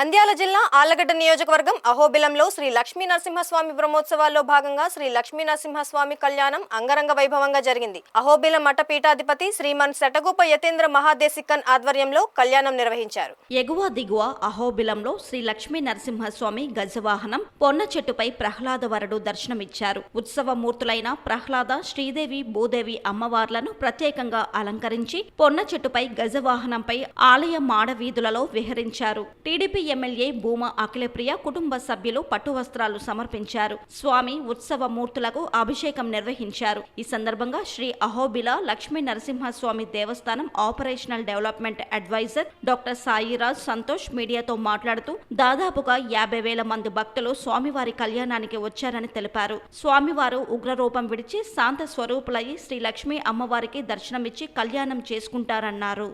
నంద్యాల జిల్లా ఆళ్లగడ్డ నియోజకవర్గం అహోబిలంలో శ్రీ లక్ష్మీ నరసింహస్వామి బ్రహ్మోత్సవాల్లో భాగంగా శ్రీ లక్ష్మీ నరసింహస్వామి కళ్యాణం అంగరంగ వైభవంగా జరిగింది. అహోబిలం మఠపీఠాధిపతి శ్రీమన్ శటగోప యతేంద్ర మహాదేశికన్ ఆధ్వర్యంలో కళ్యాణం నిర్వహించారు. ఎగువ దిగువ అహోబిలంలో శ్రీ లక్ష్మీ నరసింహస్వామి గజవాహనం పొన్న చెట్టుపై ప్రహ్లాదవరుడు దర్శనమిచ్చారు. ఉత్సవ మూర్తులైన ప్రహ్లాద, శ్రీదేవి, భూదేవి అమ్మవార్లను ప్రత్యేకంగా అలంకరించి పొన్న చెట్టుపై గజవాహనంపై ఆలయ మాడవీధులలో విహరించారు. టీడీపీ ఎమ్మెల్యే భూమా అఖిలప్రియ కుటుంబ సభ్యులు పట్టు వస్త్రాలు సమర్పించారు. స్వామి ఉత్సవ మూర్తులకు అభిషేకం నిర్వహించారు. ఈ సందర్భంగా Shri Ahobila Lakshmi Narasimhaswamy Devasthanam operational development adviser doctor Sairaj Santosh మీడియాతో మాట్లాడుతూ దాదాపుగా 50,000 మంది భక్తులు స్వామివారి కళ్యాణానికి వచ్చారని తెలిపారు. స్వామివారు ఉగ్రరూపం విడిచి శాంత స్వరూపులై శ్రీ లక్ష్మీ అమ్మవారికి దర్శనమిచ్చి కళ్యాణం చేసుకుంటారన్నారు.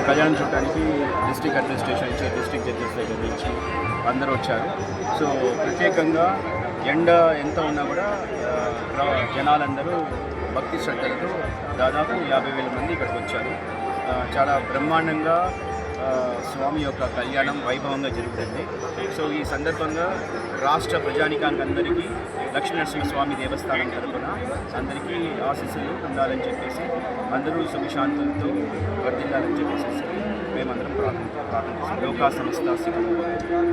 కళ్యాణం చూడటానికి డిస్ట్రిక్ట్ అడ్మినిస్ట్రేషన్ నుంచి డిస్ట్రిక్ట్ జడ్జెస్ దగ్గర నుంచి అందరూ వచ్చారు. సో ప్రత్యేకంగా ఎండ ఎంత ఉన్నా కూడా జనాలందరూ భక్తి శ్రద్ధలతో దాదాపు 50,000 మంది ఇక్కడికి వచ్చారు. చాలా బ్రహ్మాండంగా స్వామి యొక్క కళ్యాణం వైభవంగా జరుగుతుంది. సో ఈ సందర్భంగా రాష్ట్ర ప్రజానికానికి అందరికీ లక్ష్మీనరసింహస్వామి దేవస్థానం తరఫున అందరికీ ఆశీస్సులు ఉండాలని చెప్పేసి అందరూ సుఖశాంతులతో వర్ధిల్లాలని చెప్పేసి మేమందరం ప్రార్థన లోకా సంస్థ